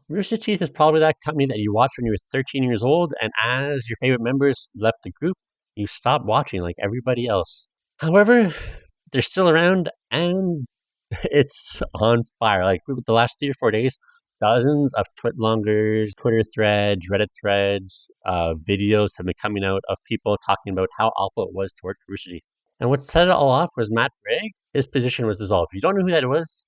Rooster Teeth is probably that company that you watched when you were 13 years old, and as your favorite members left the group, you stopped watching like everybody else. However, they're still around, and it's on fire. Like the last 3 or 4 days, dozens of Twitlongers, Twitter threads, Reddit threads, videos have been coming out of people talking about how awful it was to work for Rooster Teeth. And what set it all off was Matt Bragg. His position was dissolved. If you don't know who that was,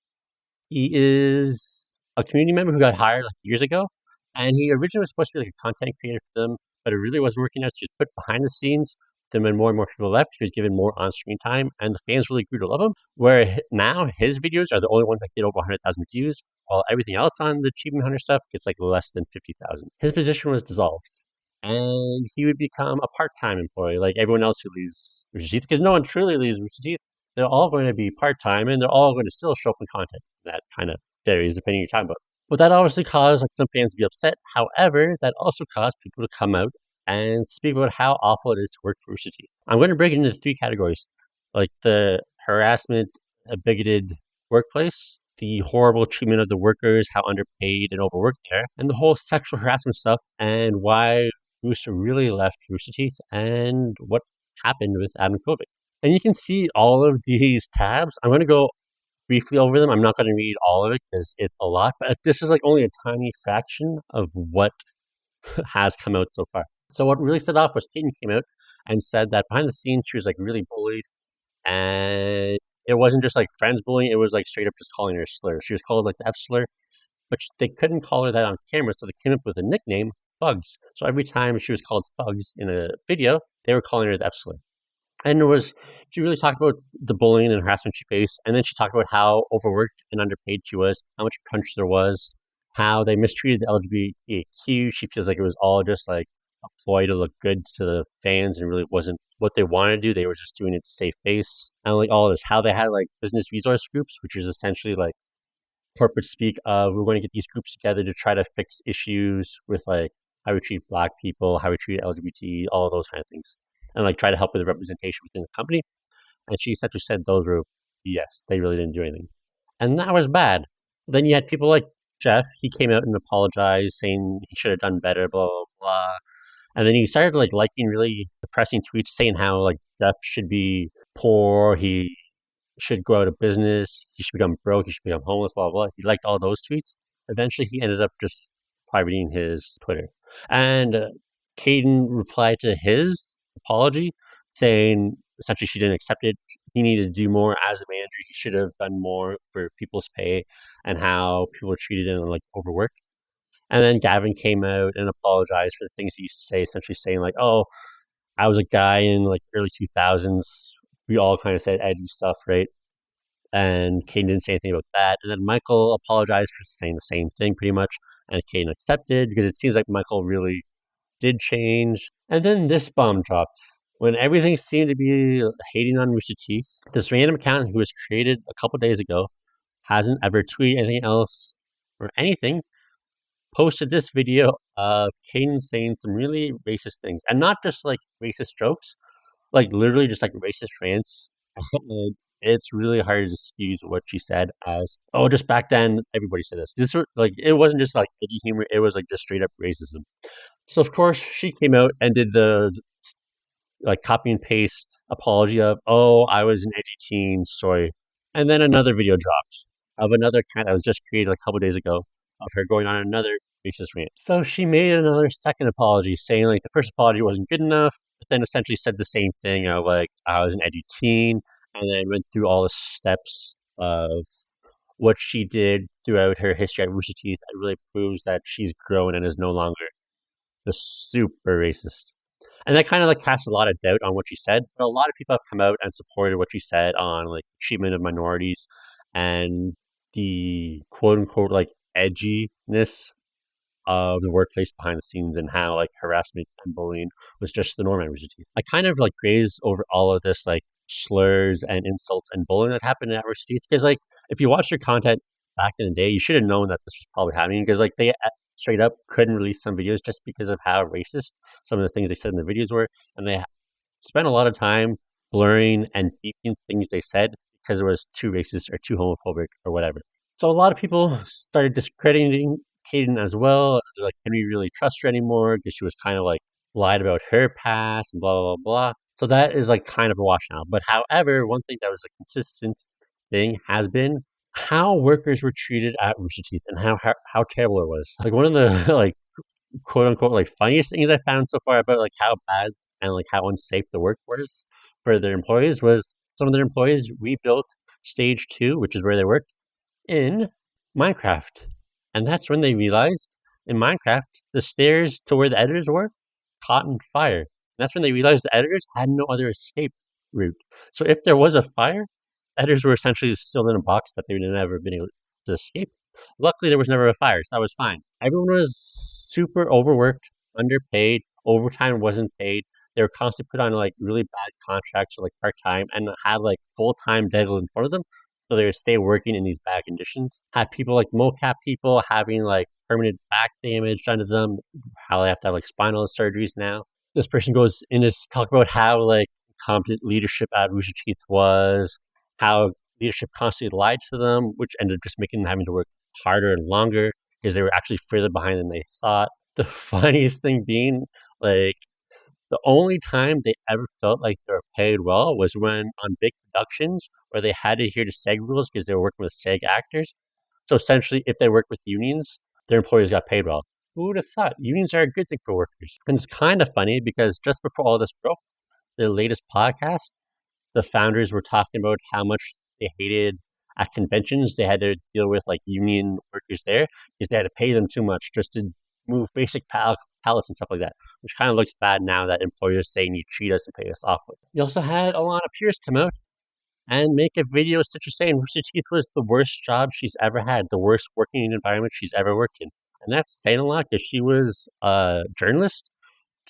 he is a community member who got hired like years ago. And he originally was supposed to be like a content creator for them, but it really wasn't working out. So he was put behind the scenes. Then when more and more people left, he was given more on-screen time, and the fans really grew to love him. Where now his videos are the only ones that get over 100,000 views, while everything else on the Achievement Hunter stuff gets like less than 50,000. His position was dissolved, and he would become a part-time employee like everyone else who leaves Rooster Teeth, because no one truly leaves Rooster Teeth. They're all going to be part-time, and they're all going to still show up in content. That kind of varies depending on your time. But that obviously caused like some fans to be upset. However, that also caused people to come out and speak about how awful it is to work for Rooster Teeth. I'm going to break it into 3 categories, like the harassment, a bigoted workplace, the horrible treatment of the workers, how underpaid and overworked they are, and the whole sexual harassment stuff, and why Rooster really left Rooster Teeth, and what happened with Adam Kovic. And you can see all of these tabs. I'm going to go briefly over them. I'm not going to read all of it because it's a lot, but this is like only a tiny fraction of what has come out so far. So what really set off was Kdin came out and said that behind the scenes she was like really bullied, and it wasn't just like friends bullying, it was like straight up just calling her a slur. She was called like the F slur, but they couldn't call her that on camera, so they came up with a nickname, Fugs. So every time she was called Fugs in a video, they were calling her the F slur. And she really talked about the bullying and harassment she faced, and then she talked about how overworked and underpaid she was, how much crunch there was, how they mistreated the LGBTQ. She feels like it was all just like a ploy to look good to the fans, and really wasn't what they wanted to do. They were just doing it to save face. And like all this, how they had like business resource groups, which is essentially like corporate speak of we're going to get these groups together to try to fix issues with like how we treat Black people, how we treat LGBT, all of those kind of things, and like try to help with the representation within the company. And she essentially said those were BS. They really didn't do anything. And that was bad. Then you had people like Jeff. He came out and apologized, saying he should have done better, blah, blah, blah. And then he started like liking really depressing tweets saying how like Jeff should be poor, he should go out of business, he should become broke, he should become homeless, blah, blah. He liked all those tweets. Eventually he ended up just privating his Twitter. And Kdin replied to his apology saying essentially she didn't accept it. He needed to do more as a manager. He should have done more for people's pay and how people were treated and like overworked. And then Gavin came out and apologized for the things he used to say, essentially saying like, oh, I was a guy in like early 2000s. We all kind of said edgy stuff, right? And Kdin didn't say anything about that. And then Michael apologized for saying the same thing pretty much. And Kdin accepted because it seems like Michael really did change. And then this bomb dropped. When everything seemed to be hating on Rooster Teeth, this random account who was created a couple days ago, hasn't ever tweeted anything else or anything, posted this video of Kdin saying some really racist things. And not just like racist jokes, like literally just like racist rants. And it's really hard to excuse what she said as, oh, just back then everybody said this. This was like, it wasn't just like edgy humor, it was like just straight up racism. So of course she came out and did the like copy and paste apology of, oh, I was an edgy teen, sorry. And then another video dropped of another account that was just created a couple days ago of her going on another racist rant. So she made another second apology saying like the first apology wasn't good enough, but then essentially said the same thing of like, I was an edgy teen, and then went through all the steps of what she did throughout her history at Rooster Teeth. It really proves that she's grown and is no longer the super racist. And that kind of like casts a lot of doubt on what she said. But a lot of people have come out and supported what she said on like treatment of minorities and the quote unquote like edginess of the workplace behind the scenes, and how like harassment and bullying was just the norm at Rooster Teeth. I kind of like graze over all of this like slurs and insults and bullying that happened at Rooster Teeth, because like if you watched their content back in the day, you should have known that this was probably happening, because like they straight up couldn't release some videos just because of how racist some of the things they said in the videos were, and they spent a lot of time blurring and beeping things they said because it was too racist or too homophobic or whatever. So a lot of people started discrediting Kdin as well. Like, can we really trust her anymore? Because she was kind of like lied about her past and blah, blah, blah, blah. So that is like kind of a wash now. But however, one thing that was a consistent thing has been how workers were treated at Rooster Teeth and how terrible it was. Like, one of the like quote unquote like funniest things I found so far about like how bad and like how unsafe the work was for their employees was some of their employees rebuilt stage 2, which is where they worked, in Minecraft. And that's when they realized in Minecraft the stairs to where the editors were caught on fire. And that's when they realized the editors had no other escape route. So if there was a fire, editors were essentially still in a box that they would have never been able to escape. Luckily, there was never a fire, so that was fine. Everyone was super overworked, underpaid, overtime wasn't paid. They were constantly put on like really bad contracts or like part-time and had like full-time deadline in front of them. So they would stay working in these bad conditions. Had people like mocap people having like permanent back damage done to them, how they have to have like spinal surgeries now. This person goes in to talk about how like competent leadership at Rooster Teeth was, how leadership constantly lied to them, which ended up just making them having to work harder and longer because they were actually further behind than they thought. The funniest thing being, like, the only time they ever felt like they were paid well was when on big productions where they had to adhere to SAG rules because they were working with SAG actors. So essentially, if they worked with unions, their employees got paid well. Who would have thought? Unions are a good thing for workers. And it's kind of funny because just before all this broke, their latest podcast, the founders were talking about how much they hated at conventions. They had to deal with like union workers there because they had to pay them too much just to move basic pallets and stuff like that, which kind of looks bad now that employers saying you treat us and pay us off. You also had Alanah Pearce come out and make a video essentially saying Rooster Teeth was the worst job she's ever had, the worst working environment she's ever worked in. And that's saying a lot because she was a journalist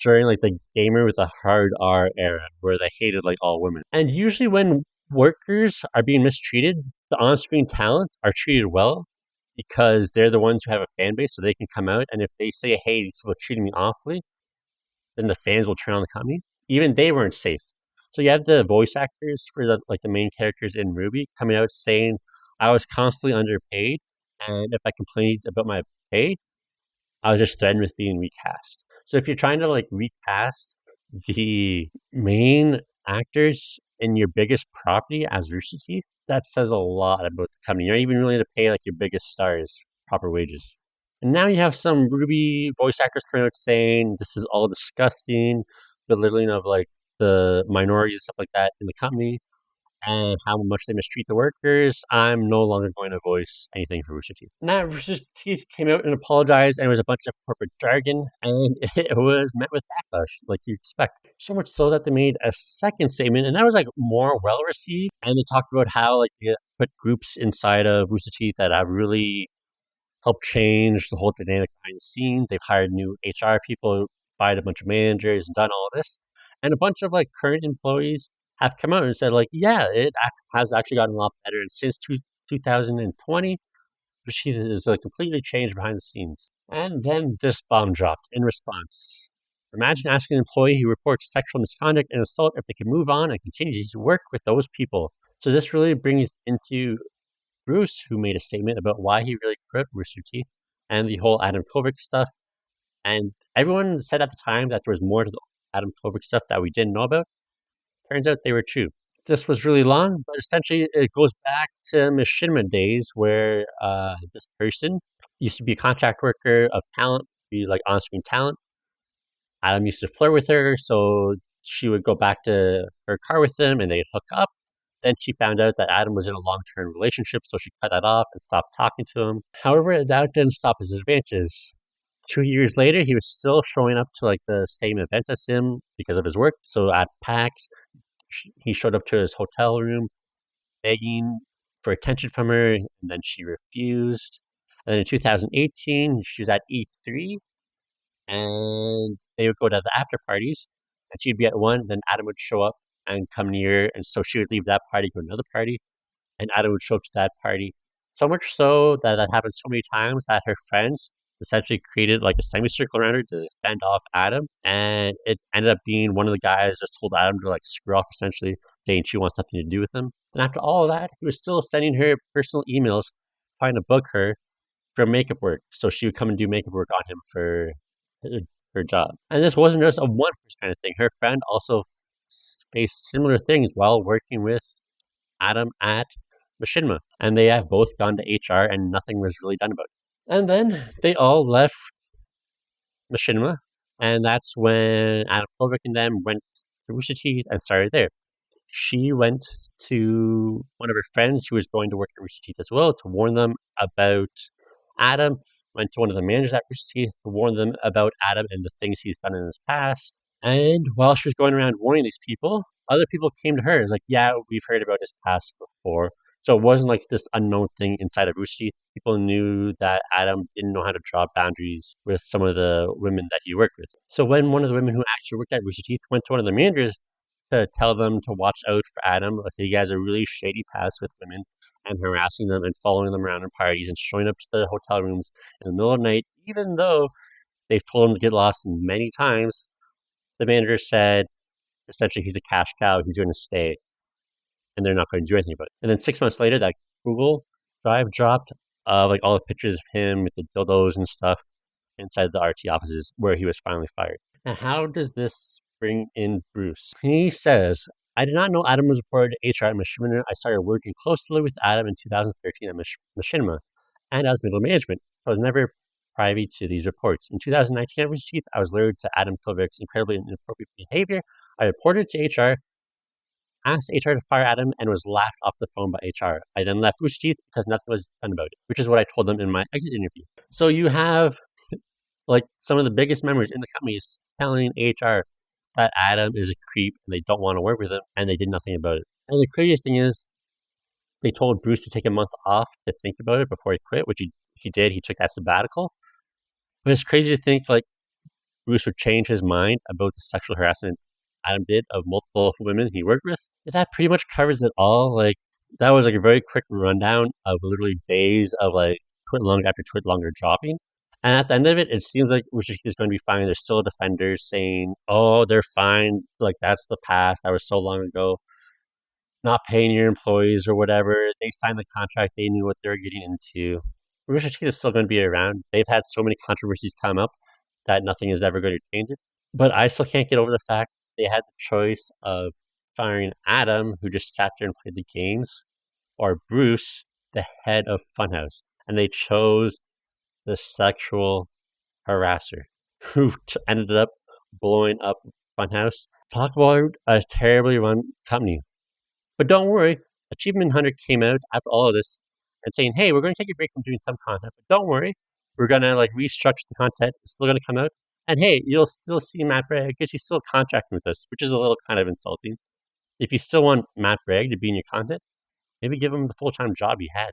during like the gamer with a hard R era where they hated like all women. And usually when workers are being mistreated, the on-screen talent are treated well because they're the ones who have a fan base, so they can come out. And if they say, hey, these people are treating me awfully, then the fans will turn on the company. Even they weren't safe. So you have the voice actors for the main characters in RWBY coming out saying, I was constantly underpaid, and if I complained about my pay, I was just threatened with being recast. So if you're trying to like recast the main actors in your biggest property as Rooster Teeth, that says a lot about the company. You're not even willing to pay like your biggest stars proper wages. And now you have some RWBY voice actors coming out saying this is all disgusting, belittling of like the minorities and stuff like that in the company, and how much they mistreat the workers. I'm no longer going to voice anything for Rooster Teeth. Now, Rooster Teeth came out and apologized, and it was a bunch of corporate jargon, and it was met with backlash, like you expect. So much so that they made a second statement, and that was like more well received. And they talked about how like they put groups inside of Rooster Teeth that have really helped change the whole dynamic behind the scenes. They've hired new HR people, fired a bunch of managers, and done all of this. And a bunch of like current employees have come out and said, like, yeah, it has actually gotten a lot better. And since 2020, she is like completely changed behind the scenes. And then this bomb dropped in response. Imagine asking an employee who reports sexual misconduct and assault if they can move on and continue to work with those people. So this really brings into Bruce, who made a statement about why he really quit Rooster Teeth and the whole Adam Kovic stuff. And everyone said at the time that there was more to the Adam Kovic stuff that we didn't know about. Turns out they were true. This was really long, but essentially it goes back to machinima days where this person used to be a contract worker of talent, be like on-screen talent. Adam used to flirt with her, so she would go back to her car with him and they'd hook up. Then she found out that Adam was in a long-term relationship, so she cut that off and stopped talking to him. However, that didn't stop his advances. 2 years later, he was still showing up to like the same events as him because of his work. So at PAX, he showed up to his hotel room begging for attention from her, and then she refused. And then in 2018, she was at E3, and they would go to the after parties, and she'd be at one, then Adam would show up and come near, and so she would leave that party, go to another party, and Adam would show up to that party. So much so that happened so many times that her friends essentially created like a semicircle around her to fend off Adam, and it ended up being one of the guys just told Adam to like screw off, essentially saying she wants nothing to do with him. And after all of that, he was still sending her personal emails trying to bug her for makeup work. So she would come and do makeup work on him for her job. And this wasn't just a one kind of thing. Her friend also faced similar things while working with Adam at Machinima. And they have both gone to HR and nothing was really done about it. And then they all left Machinima. And that's when Adam Kovic and them went to Rooster Teeth and started there. She went to one of her friends who was going to work at Rooster Teeth as well to warn them about Adam. Went to one of the managers at Rooster Teeth to warn them about Adam and the things he's done in his past. And while she was going around warning these people, other people came to her. It's like, yeah, we've heard about his past before. So it wasn't like this unknown thing inside of Rooster Teeth. People knew that Adam didn't know how to draw boundaries with some of the women that he worked with. So when one of the women who actually worked at Rooster Teeth went to one of the managers to tell them to watch out for Adam, like he has a really shady past with women and harassing them and following them around in parties and showing up to the hotel rooms in the middle of the night, even though they've told him to get lost many times, the manager said, essentially, he's a cash cow, he's going to stay, and they're not going to do anything about it. And then 6 months later, that Google Drive dropped like all the pictures of him with the dildos and stuff inside the RT offices where he was finally fired. Now, how does this bring in Bruce? He says, I did not know Adam was reported to HR at Machinima. I started working closely with Adam in 2013 at Machinima and as middle management. I was never privy to these reports. In 2019 at Rooster Teeth, I was alerted to Adam Kovic's incredibly inappropriate behavior. I reported to HR, asked HR to fire Adam, and was laughed off the phone by HR. I then left Rooster Teeth because nothing was done about it, which is what I told them in my exit interview. So you have like some of the biggest members in the company telling HR that Adam is a creep and they don't want to work with him, and they did nothing about it. And the craziest thing is, they told Bruce to take a month off to think about it before he quit, which he did. He took that sabbatical. But it's crazy to think like Bruce would change his mind about the sexual harassment Adam did of multiple women he worked with. That pretty much covers it all. Like that was like a very quick rundown of literally days of like Twit Longer after Twit Longer dropping. And at the end of it, it seems like Rooster Teeth is going to be fine. There's still defenders saying, oh, they're fine. Like that's the past. That was so long ago. Not paying your employees or whatever. They signed the contract. They knew what they were getting into. Rooster Teeth is still going to be around. They've had so many controversies come up that nothing is ever going to change it. But I still can't get over the fact they had the choice of firing Adam, who just sat there and played the games, or Bruce, the head of Funhouse. And they chose the sexual harasser who ended up blowing up Funhouse. Talk about a terribly run company. But don't worry, Achievement Hunter came out after all of this and saying, hey, we're going to take a break from doing some content, but don't worry, we're going to like restructure the content. It's still going to come out. And hey, you'll still see Matt Bragg because he's still contracting with us, which is a little kind of insulting. If you still want Matt Bragg to be in your content, maybe give him the full-time job he had.